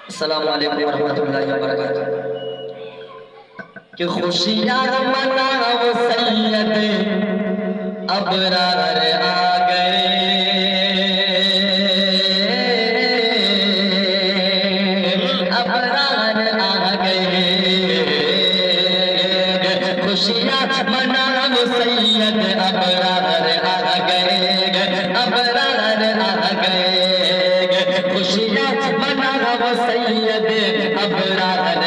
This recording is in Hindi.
अस्सलामु अलैकुम वरहमतुल्लाहि वबरकातुहू। कि खुशियाँ मनाओ सैयद अबरार आ गए, अबरार आ गए। खुशियाँ मनाओ सैयद अबरार आ गए, अबरार आ गए। खुशियाँ मनाओ सैयद अबरार